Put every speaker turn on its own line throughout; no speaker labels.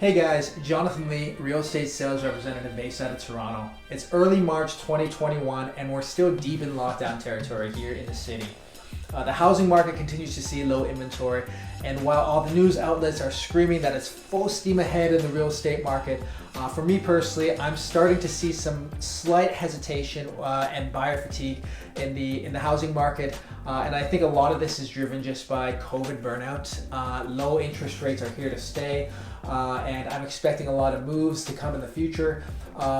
Hey guys, Jonathan Lee, real estate sales representative based out of Toronto. It's early March 2021 and we're still deep in lockdown territory here in the city. The housing market continues to see low inventory, and while all the news outlets are screaming that it's full steam ahead in the real estate market, for me personally, I'm starting to see some slight hesitation and buyer fatigue in the housing market, and I think a lot of this is driven just by COVID burnout. Low interest rates are here to stay, and I'm expecting a lot of moves to come in the future.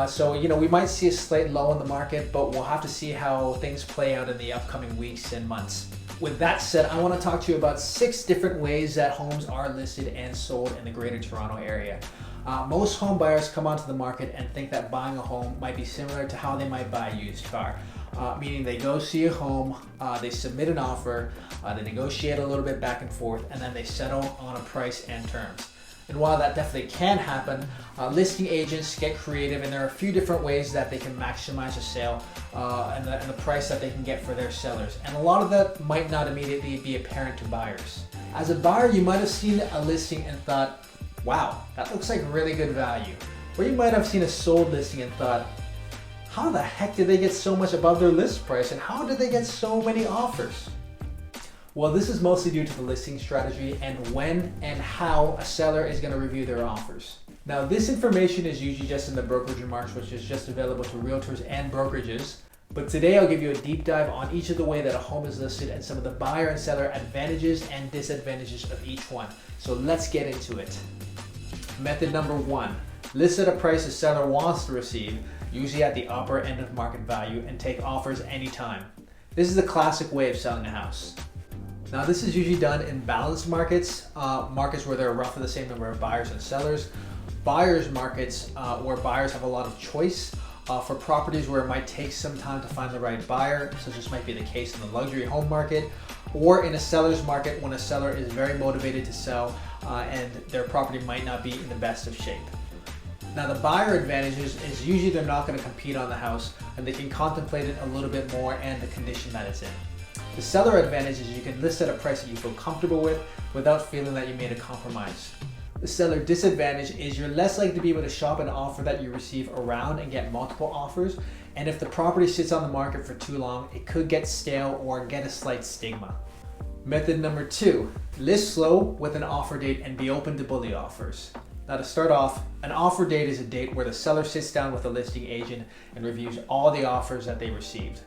So we might see a slight low in the market, but we'll have to see how things play out in the upcoming weeks and months. With that said, I want to talk to you about 6 different ways that homes are listed and sold in the Greater Toronto Area. Most home buyers come onto the market and think that buying a home might be similar to how they might buy a used car. Meaning they go see a home, they submit an offer, they negotiate a little bit back and forth, and then they settle on a price and terms. And while that definitely can happen, listing agents get creative, and there are a few different ways that they can maximize a sale and the price that they can get for their sellers. And a lot of that might not immediately be apparent to buyers. As a buyer, you might have seen a listing and thought, wow, that looks like really good value. Or you might have seen a sold listing and thought, how the heck did they get so much above their list price, and how did they get so many offers? Well, this is mostly due to the listing strategy and when and how a seller is going to review their offers. Now, this information is usually just in the brokerage remarks, which is just available to realtors and brokerages. But today I'll give you a deep dive on each of the way that a home is listed and some of the buyer and seller advantages and disadvantages of each one. So let's get into it. Method number 1, list at a price the seller wants to receive, usually at the upper end of market value, and take offers anytime. This is the classic way of selling a house. Now, this is usually done in balanced markets, markets where there are roughly the same number of buyers and sellers. Buyers markets where buyers have a lot of choice. For properties where it might take some time to find the right buyer, so this might be the case in the luxury home market, or in a seller's market when a seller is very motivated to sell and their property might not be in the best of shape. Now, the buyer advantages is usually they're not going to compete on the house and they can contemplate it a little bit more and the condition that it's in. The seller advantage is you can list at a price that you feel comfortable with without feeling that you made a compromise. The seller disadvantage is you're less likely to be able to shop an offer that you receive around and get multiple offers, and if the property sits on the market for too long, it could get stale or get a slight stigma. Method number 2, list slow with an offer date and be open to bully offers. Now, to start off, an offer date is a date where the seller sits down with a listing agent and reviews all the offers that they received.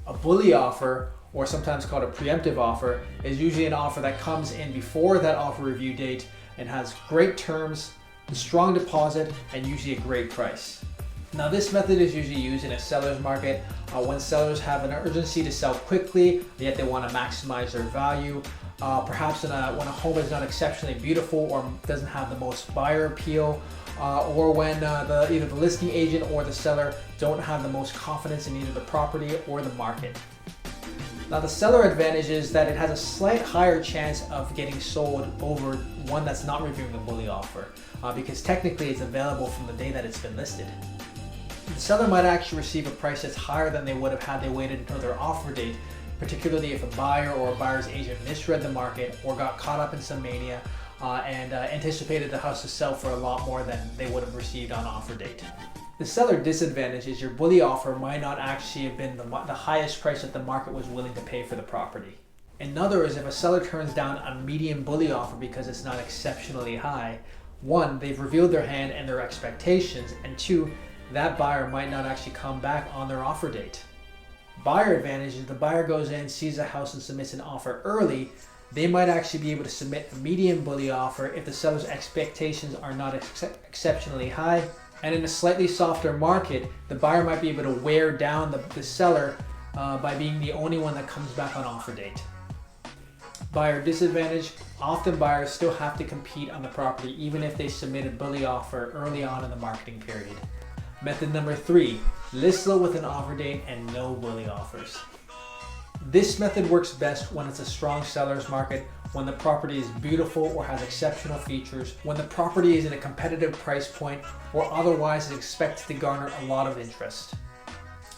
A bully offer, or sometimes called a preemptive offer, is usually an offer that comes in before that offer review date and has great terms, a strong deposit, and usually a great price. Now, this method is usually used in a seller's market when sellers have an urgency to sell quickly, yet they want to maximize their value. Perhaps when a home is not exceptionally beautiful or doesn't have the most buyer appeal, or when either the listing agent or the seller don't have the most confidence in either the property or the market. Now, the seller advantage is that it has a slight higher chance of getting sold over one that's not reviewing a bully offer, because technically it's available from the day that it's been listed. The seller might actually receive a price that's higher than they would have had they waited until their offer date, particularly if a buyer or a buyer's agent misread the market or got caught up in some mania and anticipated the house to sell for a lot more than they would have received on offer date. The seller disadvantage is your bully offer might not actually have been the highest price that the market was willing to pay for the property. In other words, if a seller turns down a median bully offer because it's not exceptionally high, 1, they've revealed their hand and their expectations, and 2, that buyer might not actually come back on their offer date. Buyer advantage is the buyer goes in, sees a house, and submits an offer early. They might actually be able to submit a median bully offer if the seller's expectations are not exceptionally high. And in a slightly softer market, the buyer might be able to wear down the seller by being the only one that comes back on offer date. Buyer disadvantage, often buyers still have to compete on the property even if they submit a bully offer early on in the marketing period. Method number 3, list low with an offer date and no bully offers. This method works best when it's a strong seller's market, when the property is beautiful or has exceptional features, when the property is in a competitive price point, or otherwise is expected to garner a lot of interest.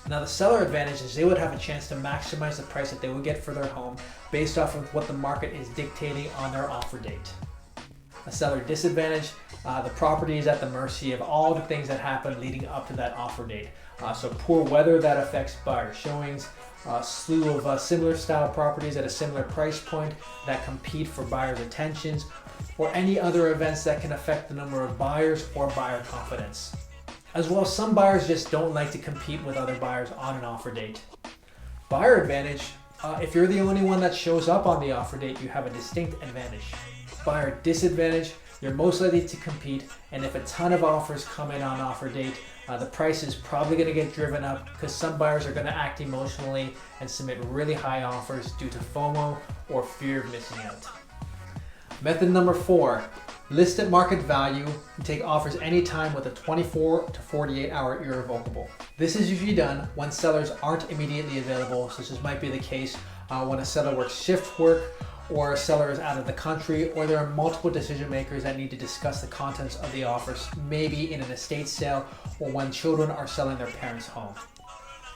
Now, the seller advantage is they would have a chance to maximize the price that they would get for their home based off of what the market is dictating on their offer date. A seller disadvantage, The property is at the mercy of all the things that happen leading up to that offer date. So poor weather that affects buyer showings, a slew of similar style properties at a similar price point that compete for buyers' attentions, or any other events that can affect the number of buyers or buyer confidence. As well, some buyers just don't like to compete with other buyers on an offer date. Buyer advantage, if you're the only one that shows up on the offer date, you have a distinct advantage. Buyer disadvantage, you're most likely to compete, and if a ton of offers come in on offer date, the price is probably going to get driven up because some buyers are going to act emotionally and submit really high offers due to FOMO or fear of missing out. Method number 4, list at market value and take offers anytime with a 24 to 48 hour irrevocable. This is usually done when sellers aren't immediately available, such as might be the case when a seller works shift work, or a seller is out of the country, or there are multiple decision makers that need to discuss the contents of the offers, maybe in an estate sale or when children are selling their parents' home.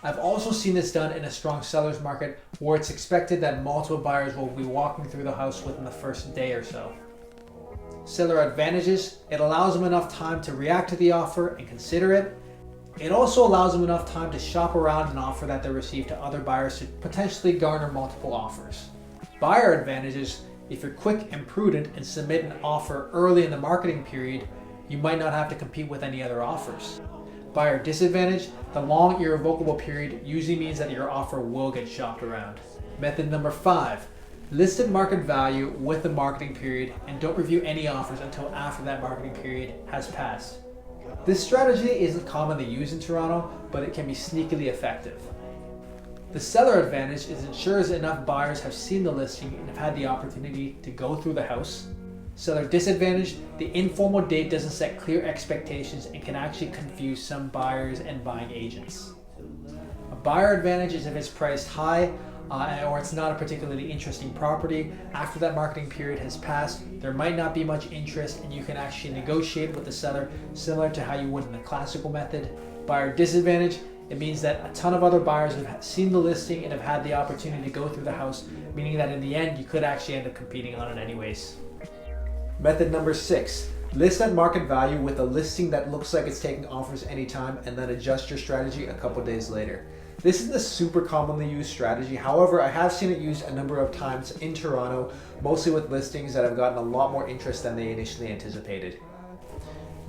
I've also seen this done in a strong seller's market where it's expected that multiple buyers will be walking through the house within the first day or so. Seller advantages, it allows them enough time to react to the offer and consider it. It also allows them enough time to shop around an offer that they receive to other buyers to potentially garner multiple offers. Buyer advantages, if you're quick and prudent and submit an offer early in the marketing period, you might not have to compete with any other offers. Buyer disadvantage, the long irrevocable period usually means that your offer will get shopped around. Method number 5, list at market value with the marketing period and don't review any offers until after that marketing period has passed. This strategy isn't commonly used in Toronto, but it can be sneakily effective. The seller advantage is ensures enough buyers have seen the listing and have had the opportunity to go through the house. Seller disadvantage, the informal date doesn't set clear expectations and can actually confuse some buyers and buying agents. A buyer advantage is if it's priced high or it's not a particularly interesting property. After that marketing period has passed, there might not be much interest and you can actually negotiate with the seller similar to how you would in the classical method. Buyer disadvantage, it means that a ton of other buyers have seen the listing and have had the opportunity to go through the house, meaning that in the end, you could actually end up competing on it anyways. Method number 6, list at market value with a listing that looks like it's taking offers anytime and then adjust your strategy a couple days later. This isn't a super commonly used strategy. However, I have seen it used a number of times in Toronto, mostly with listings that have gotten a lot more interest than they initially anticipated.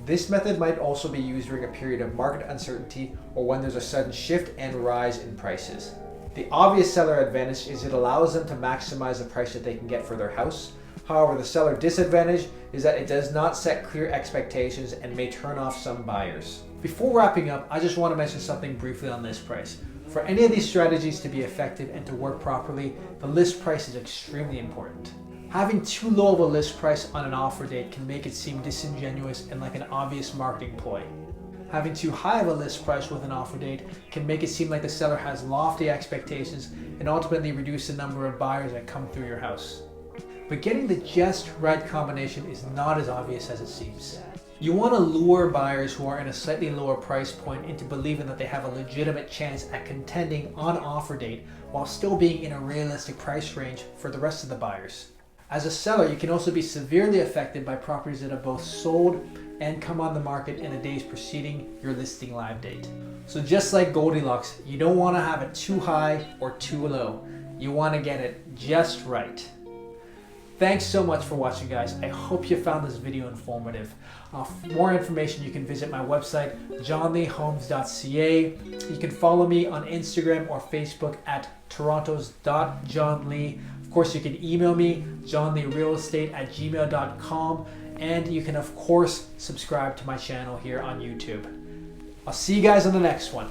This method might also be used during a period of market uncertainty or when there's a sudden shift and rise in prices. The obvious seller advantage is it allows them to maximize the price that they can get for their house. However, the seller disadvantage is that it does not set clear expectations and may turn off some buyers. Before wrapping up, I just want to mention something briefly on list price. For any of these strategies to be effective and to work properly, the list price is extremely important. Having too low of a list price on an offer date can make it seem disingenuous and like an obvious marketing ploy. Having too high of a list price with an offer date can make it seem like the seller has lofty expectations and ultimately reduce the number of buyers that come through your house. But getting the just right combination is not as obvious as it seems. You want to lure buyers who are in a slightly lower price point into believing that they have a legitimate chance at contending on offer date while still being in a realistic price range for the rest of the buyers. As a seller, you can also be severely affected by properties that have both sold and come on the market in the days preceding your listing live date. So just like Goldilocks, you don't want to have it too high or too low. You want to get it just right. Thanks so much for watching, guys. I hope you found this video informative. For more information, you can visit my website, johnleehomes.ca. You can follow me on Instagram or Facebook at torontos.johnlee. Of course, you can email me, johnleerealestate@gmail.com, and you can, of course, subscribe to my channel here on YouTube. I'll see you guys on the next one.